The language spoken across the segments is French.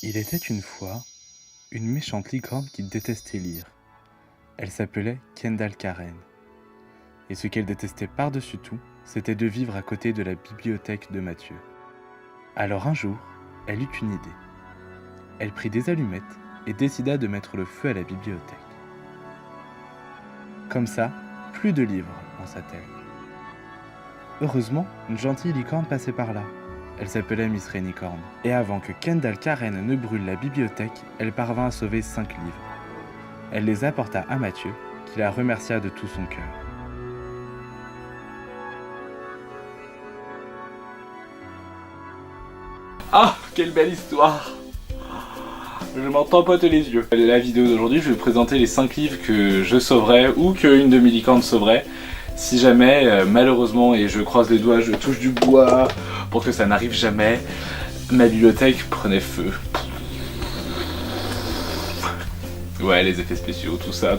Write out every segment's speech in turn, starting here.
Il était une fois une méchante licorne qui détestait lire. Elle s'appelait Kendall Karen. Et ce qu'elle détestait par-dessus tout, c'était de vivre à côté de la bibliothèque de Mathieu. Alors un jour, elle eut une idée. Elle prit des allumettes et décida de mettre le feu à la bibliothèque. Comme ça, plus de livres, pensa-t-elle. Heureusement, une gentille licorne passait par là. Elle s'appelait Miss Rainicorn. Et avant que Kendall Karen ne brûle la bibliothèque, elle parvint à sauver 5 livres. Elle les apporta à Mathieu, qui la remercia de tout son cœur. Ah, quelle belle histoire! Je m'en tampote les yeux. La vidéo d'aujourd'hui, je vais vous présenter les 5 livres que je sauverais ou qu'une de mes licornes sauverait. Si jamais, malheureusement, et je croise les doigts, je touche du bois pour que ça n'arrive jamais, ma bibliothèque prenait feu. Ouais, les effets spéciaux, tout ça,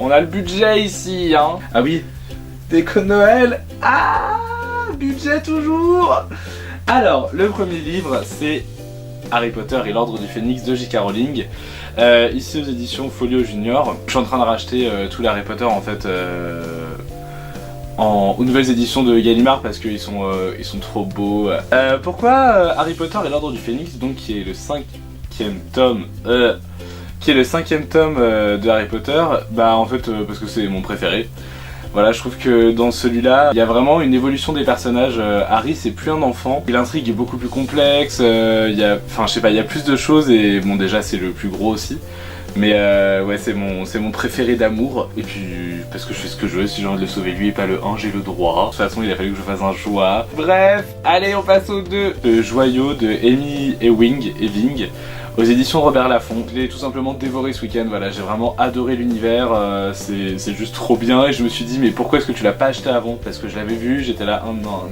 on a le budget ici, hein. Ah oui, déco de Noël. Ah, budget toujours. Alors, le premier livre, c'est Harry Potter et l'Ordre du Phénix de J.K. Rowling, ici aux éditions Folio Junior. Je suis en train de racheter tous les Harry Potter en fait aux nouvelles éditions de Gallimard parce qu'ils sont trop beaux. Pourquoi Harry Potter et l'Ordre du Phénix, donc qui est le cinquième tome de Harry Potter, bah en fait parce que c'est mon préféré. Voilà, je trouve que dans celui-là, il y a vraiment une évolution des personnages. Harry, c'est plus un enfant. L'intrigue est beaucoup plus complexe. Il y a plus de choses et bon, déjà, c'est le plus gros aussi. Mais ouais, c'est mon préféré d'amour. Et puis, parce que je fais ce que je veux, si j'ai envie de le sauver lui et pas le 1, j'ai le droit. De toute façon, il a fallu que je fasse un choix. Bref, allez, on passe au 2. Le joyau de Amy Ewing. Aux éditions Robert Laffont. Je l'ai tout simplement dévoré ce week-end, voilà, j'ai vraiment adoré l'univers, c'est juste trop bien et je me suis dit mais pourquoi est-ce que tu l'as pas acheté avant? Parce que je l'avais vu, j'étais là, oh non,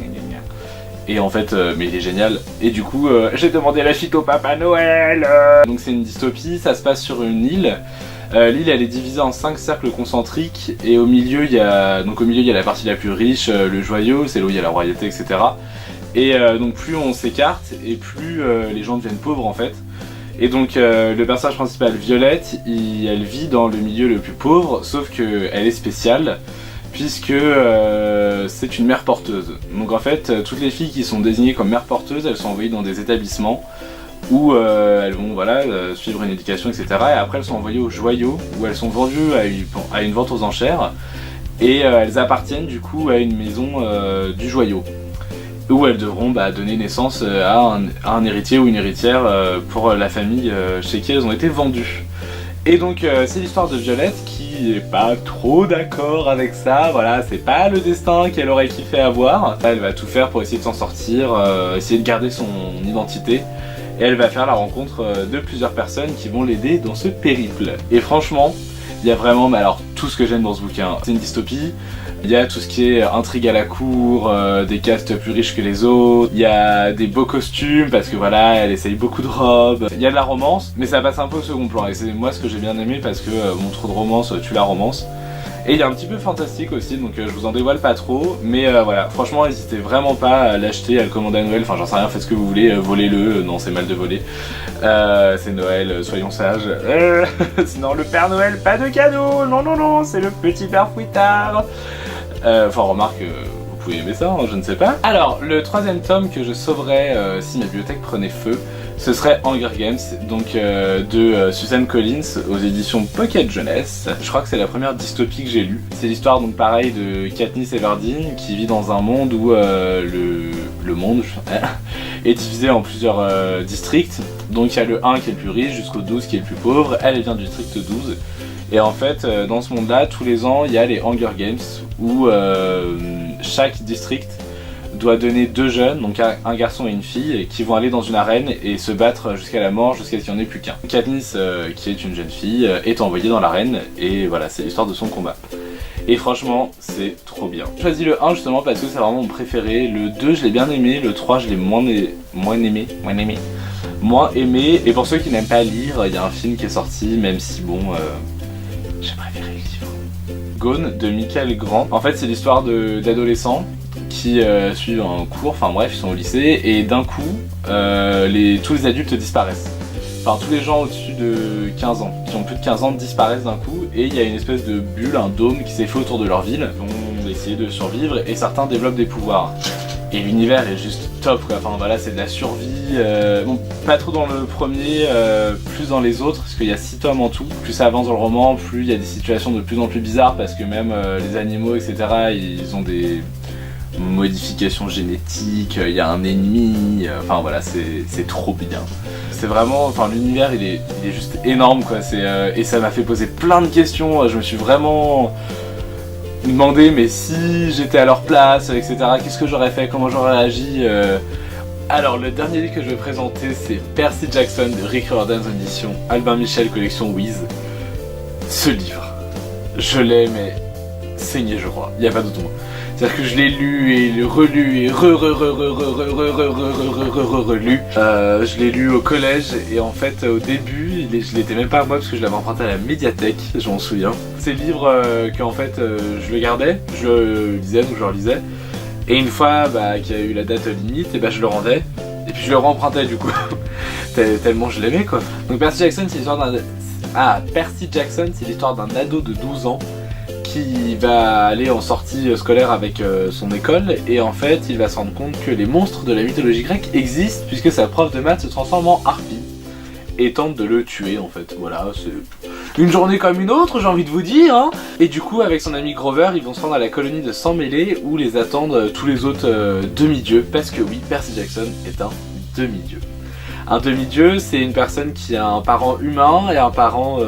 et en fait, mais il est génial. Et du coup, j'ai demandé la suite au Papa Noël. Donc c'est une dystopie, ça se passe sur une île. L'île elle est divisée en 5 cercles concentriques et au milieu il y a la partie la plus riche, le joyau, c'est là où il y a la royauté, etc. Et donc plus on s'écarte et plus les gens deviennent pauvres en fait. Et donc le personnage principal, Violette, elle vit dans le milieu le plus pauvre, sauf qu'elle est spéciale, puisque c'est une mère porteuse. Donc en fait, toutes les filles qui sont désignées comme mères porteuses, elles sont envoyées dans des établissements où elles vont suivre une éducation, etc. Et après elles sont envoyées au joyau, où elles sont vendues à une vente aux enchères, et elles appartiennent du coup à une maison du joyau, où elles devront donner naissance à un héritier ou une héritière pour la famille chez qui elles ont été vendues. Et donc c'est l'histoire de Violette qui est pas trop d'accord avec ça, voilà, c'est pas le destin qu'elle aurait kiffé avoir. Elle va tout faire pour essayer de s'en sortir, essayer de garder son identité, et elle va faire la rencontre de plusieurs personnes qui vont l'aider dans ce périple. Et franchement, il y a vraiment tout ce que j'aime dans ce bouquin. C'est une dystopie. Il y a tout ce qui est intrigue à la cour, des castes plus riches que les autres, il y a des beaux costumes parce que voilà, elle essaye beaucoup de robes, il y a de la romance, mais ça passe un peu au second plan et c'est moi ce que j'ai bien aimé parce que trop de romance tue la romance. Et il y a un petit peu fantastique aussi, donc je vous en dévoile pas trop, mais voilà, franchement n'hésitez vraiment pas à l'acheter, à le commander à Noël, enfin j'en sais rien, faites ce que vous voulez, volez-le, non c'est mal de voler, c'est Noël, soyons sages, sinon le Père Noël, pas de cadeau, non, c'est le petit Père Fouettard. Enfin remarque, vous pouvez aimer ça, hein, je ne sais pas. Alors, le troisième tome que je sauverais si ma bibliothèque prenait feu, ce serait Hunger Games, donc de Suzanne Collins aux éditions Pocket Jeunesse. Je crois que c'est la première dystopie que j'ai lue. C'est l'histoire donc pareil de Katniss Everdeen qui vit dans un monde où le monde est divisé en plusieurs districts. Donc il y a le 1 qui est le plus riche jusqu'au 12 qui est le plus pauvre. Elle vient du district 12. Et en fait, dans ce monde-là, tous les ans, il y a les Hunger Games où chaque district doit donner 2 jeunes, donc un garçon et une fille, qui vont aller dans une arène et se battre jusqu'à la mort, jusqu'à ce qu'il n'y en ait plus qu'un. Katniss, qui est une jeune fille, est envoyée dans l'arène et voilà, c'est l'histoire de son combat. Et franchement, c'est trop bien. J'ai choisi le 1 justement parce que c'est vraiment mon préféré. Le 2, je l'ai bien aimé. Le 3, je l'ai moins aimé. Et pour ceux qui n'aiment pas lire, il y a un film qui est sorti, même si bon... j'ai préféré le livre. Gone de Michael Grant. En fait, c'est l'histoire d'adolescents qui suivent un cours, enfin bref, ils sont au lycée, et d'un coup, tous les adultes disparaissent. enfin tous les gens au-dessus de 15 ans, qui ont plus de 15 ans disparaissent d'un coup, et il y a une espèce de bulle, un dôme qui s'est fait autour de leur ville. Ils vont essayer de survivre, et certains développent des pouvoirs. Et l'univers est juste top quoi, enfin voilà, c'est de la survie, bon, pas trop dans le premier, plus dans les autres, parce qu'il y a 6 tomes en tout. Plus ça avance dans le roman, plus il y a des situations de plus en plus bizarres, parce que même les animaux, etc., ils ont des modifications génétiques, il y a un ennemi, enfin voilà, c'est trop bien. C'est vraiment, enfin l'univers il est juste énorme quoi, et ça m'a fait poser plein de questions, je me suis vraiment demandé mais si j'étais à leur place, etc., qu'est-ce que j'aurais fait, comment j'aurais réagi. Alors le dernier livre que je vais présenter c'est Percy Jackson de Rick Riordan édition Albin Michel collection Wiz. Ce livre, je l'ai mais saigné je crois, il n'y a pas d'autre mot. C'est-à-dire que je l'ai lu et relu et relu. Je l'ai lu au collège et en fait au début, je l'étais même pas à moi parce que je l'avais emprunté à la médiathèque, je m'en souviens. C'est le livre qu'en fait je le gardais, je le lisais donc je le relisais. Et une fois qu'il y a eu la date limite, et je le rendais. Et puis je le rempruntais du coup. Tellement je l'aimais quoi. Donc Percy Jackson c'est l'histoire d'un... Percy Jackson c'est l'histoire d'un ado de 12 ans qui va aller en sortie scolaire avec son école et en fait il va se rendre compte que les monstres de la mythologie grecque existent puisque sa prof de maths se transforme en harpie et tente de le tuer en fait. Voilà, c'est une journée comme une autre, j'ai envie de vous dire hein. Et du coup avec son ami Grover ils vont se rendre à la colonie de Sang Mêlé où les attendent tous les autres demi-dieux, parce que oui, Percy Jackson est un demi-dieu. Un demi-dieu c'est une personne qui a un parent humain et un parent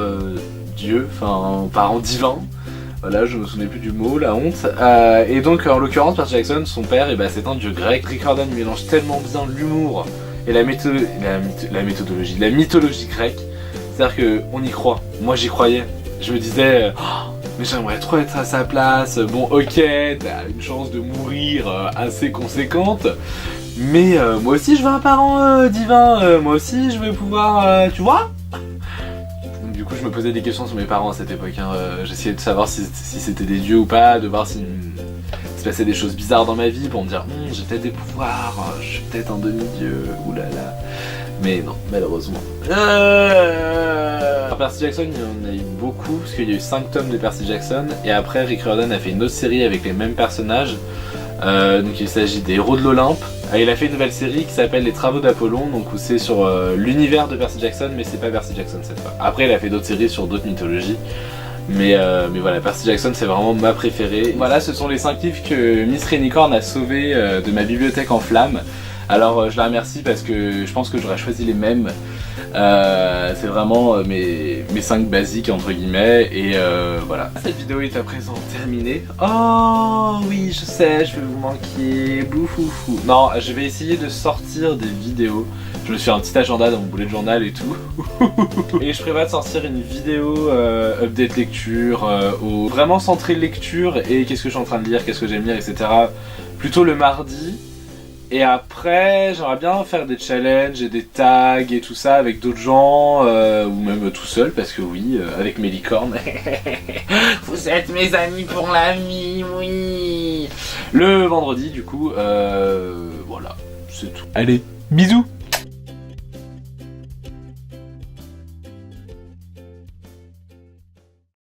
dieu, enfin un parent divin. Voilà, je me souvenais plus du mot, la honte. Et donc, en l'occurrence, Percy Jackson, son père, c'est un dieu grec. Rick Riordan mélange tellement bien l'humour et la méthodologie, la mythologie grecque. C'est-à-dire qu'on y croit. Moi, j'y croyais. Je me disais, oh, mais j'aimerais trop être à sa place. Bon, ok, t'as une chance de mourir assez conséquente. Mais moi aussi, je veux un parent divin. Moi aussi, je veux pouvoir, tu vois. Du coup je me posais des questions sur mes parents à cette époque, hein. J'essayais de savoir si c'était des dieux ou pas, de voir s'il se passait des choses bizarres dans ma vie pour me dire j'ai peut-être des pouvoirs, je suis peut-être un demi-dieu, oulala. Mais non, malheureusement. Percy Jackson, il y en a eu beaucoup, parce qu'il y a eu 5 tomes de Percy Jackson, et après Rick Riordan a fait une autre série avec les mêmes personnages. Donc il s'agit des Héros de l'Olympe. Il a fait une nouvelle série qui s'appelle Les Travaux d'Apollon, donc où c'est sur l'univers de Percy Jackson, mais c'est pas Percy Jackson cette fois. Après il a fait d'autres séries sur d'autres mythologies, mais voilà, Percy Jackson c'est vraiment ma préférée. Voilà, ce sont les 5 livres que Miss Rénicorne a sauvés de ma bibliothèque en flammes. Alors je la remercie parce que je pense que j'aurais choisi les mêmes. C'est vraiment mes 5 basiques entre guillemets, et voilà. Cette vidéo est à présent terminée. Oh oui, je sais, je vais vous manquer, boufoufou. Non, je vais essayer de sortir des vidéos. Je me suis fait un petit agenda dans mon bullet journal et tout. Et je prévois de sortir une vidéo update lecture, vraiment centrée lecture et qu'est-ce que je suis en train de lire, qu'est-ce que j'aime lire, etc. Plutôt le mardi. Et après, j'aimerais bien faire des challenges et des tags et tout ça avec d'autres gens, ou même tout seul, parce que oui, avec mes licornes. Vous êtes mes amis pour la vie, oui. Le vendredi, du coup, voilà, c'est tout. Allez, bisous.